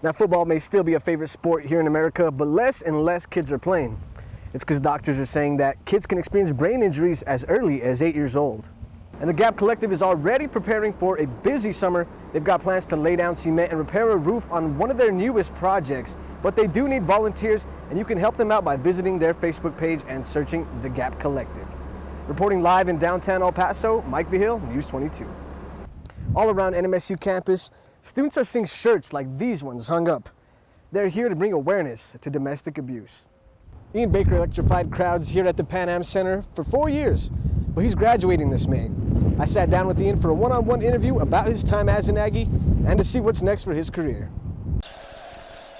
Now, football may still be a favorite sport here in America, but less and less kids are playing. It's because doctors are saying that kids can experience brain injuries as early as 8 years old. And the Gap Collective is already preparing for a busy summer. They've got plans to lay down cement and repair a roof on one of their newest projects, but they do need volunteers, and you can help them out by visiting their Facebook page and searching the Gap Collective. Reporting live in downtown El Paso, Mike Vigil, News 22. All around NMSU campus, students are seeing shirts like these ones hung up. They're here to bring awareness to domestic abuse. Ian Baker electrified crowds here at the Pan Am Center for 4 years, but he's graduating this May. I sat down with Ian for a one-on-one interview about his time as an Aggie and to see what's next for his career.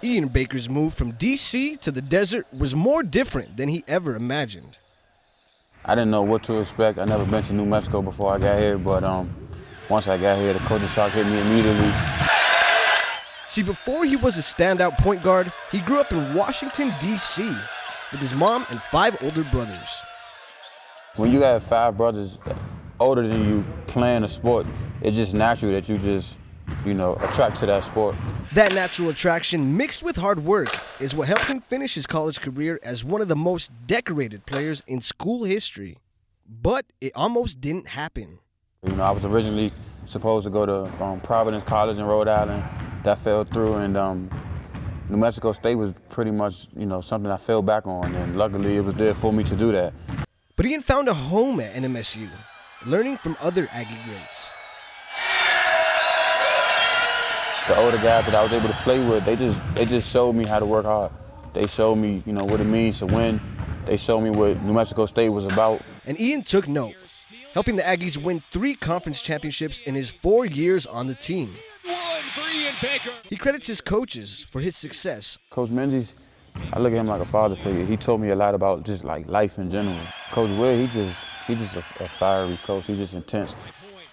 Ian Baker's move from D.C. to the desert was more different than he ever imagined. I didn't know what to expect. I never been to New Mexico before I got here, but once I got here, the culture shock hit me immediately. See, before he was a standout point guard, he grew up in Washington, D.C. with his mom and 5 older brothers. When you have 5 brothers older than you playing a sport, it's just natural that you just, attract to that sport. That natural attraction mixed with hard work is what helped him finish his college career as one of the most decorated players in school history. But it almost didn't happen. I was originally supposed to go to Providence College in Rhode Island. That fell through, and New Mexico State was pretty much, something I fell back on, and luckily it was there for me to do that. But Ian found a home at NMSU, learning from other Aggie greats. The older guys that I was able to play with, they just showed me how to work hard. They showed me, what it means to win. They showed me what New Mexico State was about. And Ian took note, helping the Aggies win 3 conference championships in his 4 years on the team. He credits his coaches for his success. Coach Menzies, I look at him like a father figure. He told me a lot about just like life in general. Coach Will, he's just a fiery coach. He's just intense.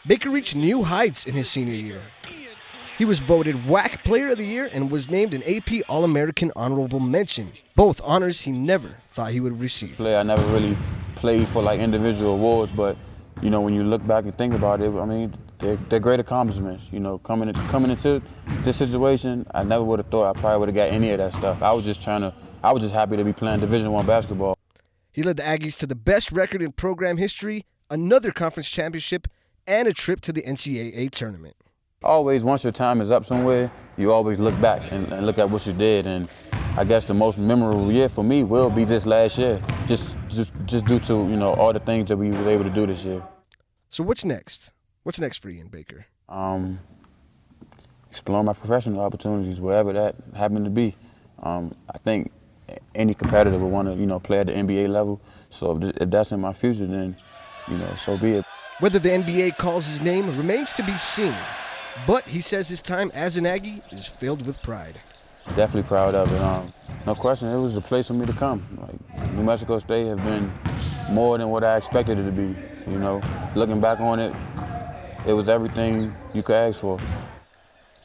Baker reached new heights in his senior year. He was voted WAC Player of the Year and was named an AP All-American Honorable Mention, both honors he never thought he would receive. I never really played for like individual awards, but when you look back and think about it, I mean, they're great accomplishments. Coming into this situation, I never would have thought I probably would have got any of that stuff. I was just happy to be playing Division I basketball. He led the Aggies to the best record in program history, another conference championship, and a trip to the NCAA tournament. Always, once your time is up somewhere, you always look back and look at what you did. And I guess the most memorable year for me will be this last year, just due to all the things that we were able to do this year. So what's next? What's next for Ian Baker? Exploring my professional opportunities, wherever that happened to be. I think any competitor would want to, play at the NBA level. So if that's in my future, then, so be it. Whether the NBA calls his name remains to be seen. But he says his time as an Aggie is filled with pride. Definitely proud of it. No question, it was a place for me to come. Like, New Mexico State have been more than what I expected it to be. Looking back on it, it was everything you could ask for.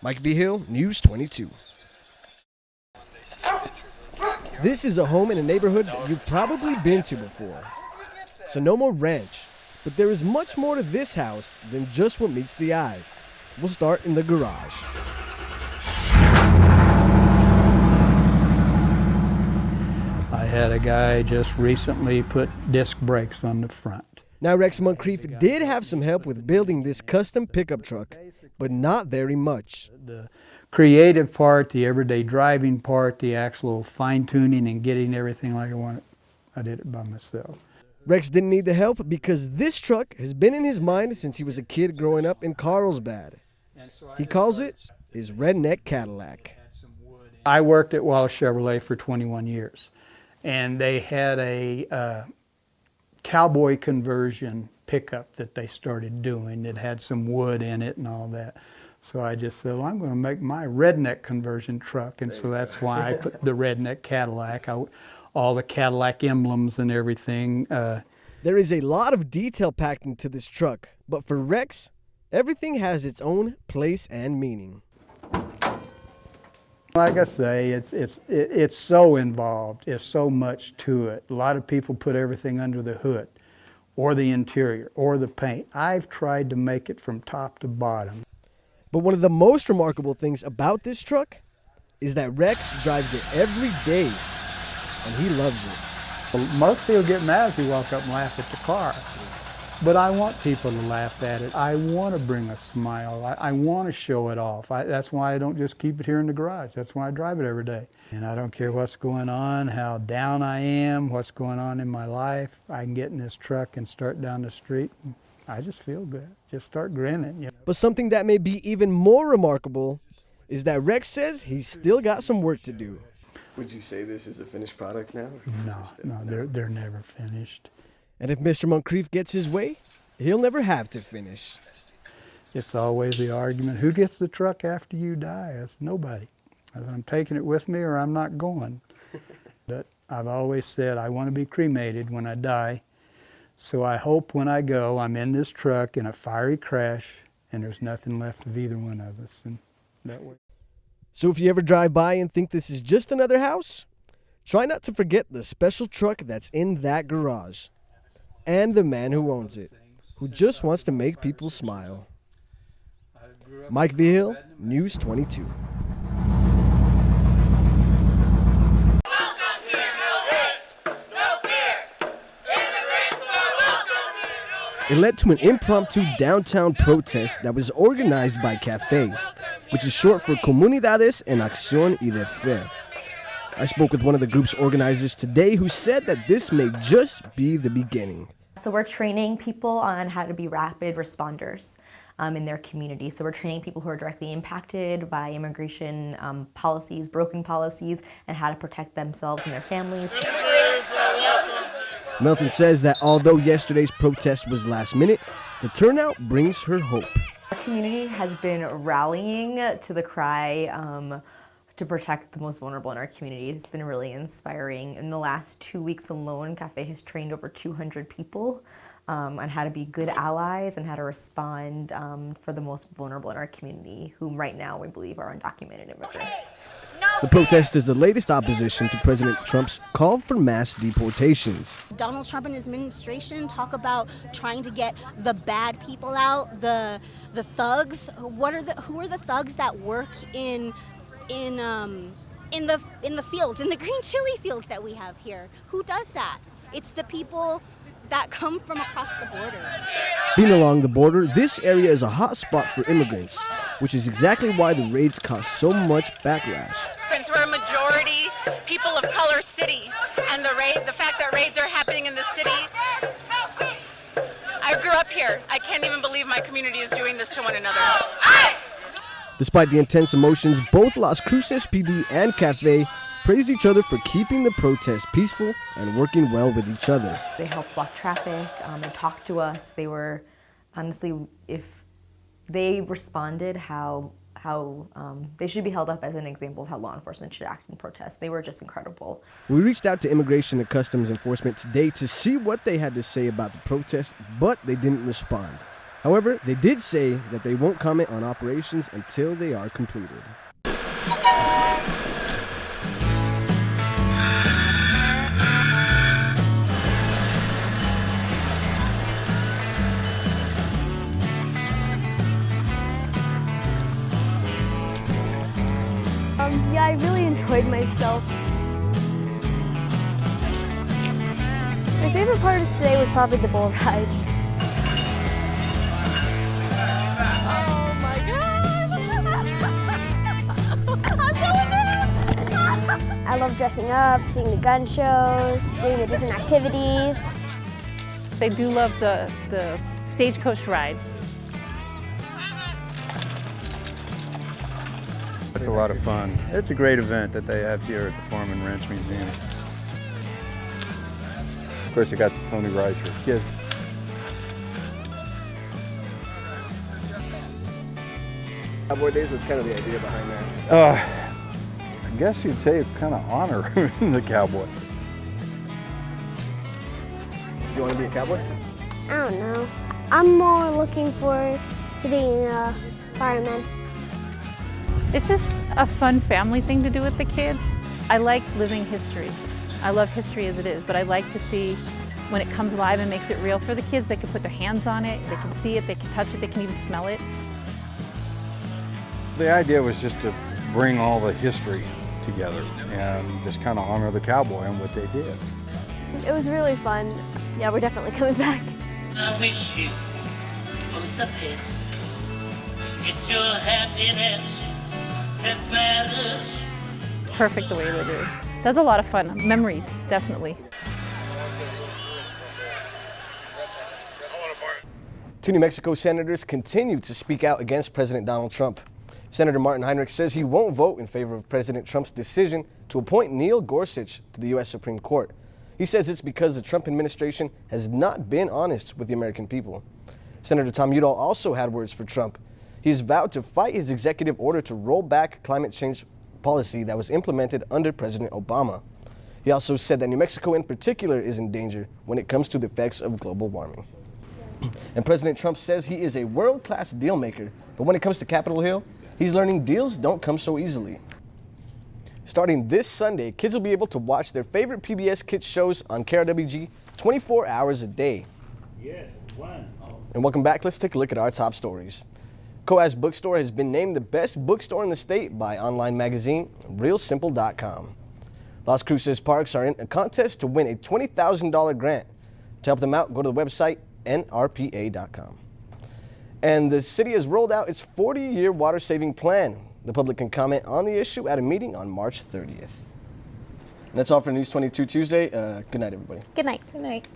Mike Vigil, News 22. This is a home in a neighborhood that you've probably been to before. Sonoma Ranch. But there is much more to this house than just what meets the eye. We'll start in the garage. I had a guy just recently put disc brakes on the front. Now, Rex Moncrief did have some help with building this custom pickup truck, but not very much. The creative part, the everyday driving part, the actual fine-tuning and getting everything like I wanted, I did it by myself. Rex didn't need the help because this truck has been in his mind since he was a kid growing up in Carlsbad. He calls it his redneck Cadillac. I worked at Wallace Chevrolet for 21 years, and they had a cowboy conversion pickup that they started doing that had some wood in it and all that. So I just said, well, I'm going to make my redneck conversion truck, and so that's why I put the redneck Cadillac. All the Cadillac emblems and everything. There is a lot of detail packed into this truck, but for Rex, everything has its own place and meaning. Like I say, it's so involved. It's so much to it. A lot of people put everything under the hood, or the interior, or the paint. I've tried to make it from top to bottom. But one of the most remarkable things about this truck is that Rex drives it every day, and he loves it. Most people get mad if you walk up and laugh at the car. But I want people to laugh at it. I want to bring a smile. I want to show it off. That's why I don't just keep it here in the garage. That's why I drive it every day. And I don't care what's going on, how down I am, what's going on in my life. I can get in this truck and start down the street. And I just feel good. Just start grinning. You know? But something that may be even more remarkable is that Rex says he's still got some work to do. Would you say this is a finished product now? No, they're never finished. And if Mr. Moncrief gets his way, he'll never have to finish. It's always the argument, who gets the truck after you die? It's nobody. I'm taking it with me or I'm not going. But I've always said I want to be cremated when I die. So I hope when I go, I'm in this truck in a fiery crash and there's nothing left of either one of us. And that way. So if you ever drive by and think this is just another house, try not to forget the special truck that's in that garage. And the man who owns it, who just wants to make people smile. Mike Vigil, News 22. It led to an impromptu downtown protest that was organized by CAFE, which is short for Comunidades en Acción y de Fe. I spoke with one of the group's organizers today who said that this may just be the beginning. So we're training people on how to be rapid responders in their community. So we're training people who are directly impacted by immigration policies, broken policies, and how to protect themselves and their families. Melton says that although yesterday's protest was last minute, the turnout brings her hope. Our community has been rallying to the cry to protect the most vulnerable in our community. It's been really inspiring. In the last 2 weeks alone, CAFE has trained over 200 people on how to be good allies and how to respond for the most vulnerable in our community, whom right now we believe are undocumented immigrants. The protest is the latest opposition to President Trump's call for mass deportations. Donald Trump and his administration talk about trying to get the bad people out, the thugs. Who are the thugs that work in the fields, in the green chili fields that we have here? Who does that? It's the people that come from across the border. Being along the border, this area is a hot spot for immigrants, which is exactly why the raids cause so much backlash. We're a majority people of color city, and the fact that raids are happening in the city. I grew up here. I can't even believe my community is doing this to one another. Despite the intense emotions, both Las Cruces PD and CAFE praised each other for keeping the protest peaceful and working well with each other. They helped block traffic and talk to us. They were, honestly, if they responded how they should be held up as an example of how law enforcement should act in protests. They were just incredible. We reached out to Immigration and Customs Enforcement today to see what they had to say about the protest, but they didn't respond. However, they did say that they won't comment on operations until they are completed. Yeah, I really enjoyed myself. My favorite part of today was probably the bull ride. Oh my God! I love dressing up, seeing the gun shows, doing the different activities. They do love the stagecoach ride. It's a lot of fun. It's a great event that they have here at the Farm and Ranch Museum. Of course, you got the pony rides for kids. Cowboy Days, what's kind of the idea behind that? I guess you'd say it's kind of honor the cowboy. You want to be a cowboy? I don't know. I'm more looking forward to being a fireman. It's just a fun family thing to do with the kids. I like living history. I love history as it is, but I like to see when it comes alive and makes it real for the kids. They can put their hands on it, they can see it, they can touch it, they can even smell it. The idea was just to bring all the history together and just kind of honor the cowboy and what they did. It was really fun. Yeah, we're definitely coming back. I wish you all the best. It's your happiness that matters. It's perfect the way that it is. That was a lot of fun. Memories, definitely. Two New Mexico senators continue to speak out against President Donald Trump. Senator Martin Heinrich says he won't vote in favor of President Trump's decision to appoint Neil Gorsuch to the U.S. Supreme Court. He says it's because the Trump administration has not been honest with the American people. Senator Tom Udall also had words for Trump. He's vowed to fight his executive order to roll back climate change policy that was implemented under President Obama. He also said that New Mexico in particular is in danger when it comes to the effects of global warming. And President Trump says he is a world-class deal maker, but when it comes to Capitol Hill, he's learning deals don't come so easily. Starting this Sunday, kids will be able to watch their favorite PBS Kids shows on KRWG 24 hours a day. Yes, one. And welcome back. Let's take a look at our top stories. Coas Bookstore has been named the best bookstore in the state by online magazine RealSimple.com. Las Cruces Parks are in a contest to win a $20,000 grant. To help them out, go to the website nrpa.com. And the city has rolled out its 40-year water-saving plan. The public can comment on the issue at a meeting on March 30th. That's all for News 22 Tuesday. Good night, everybody. Good night. Good night.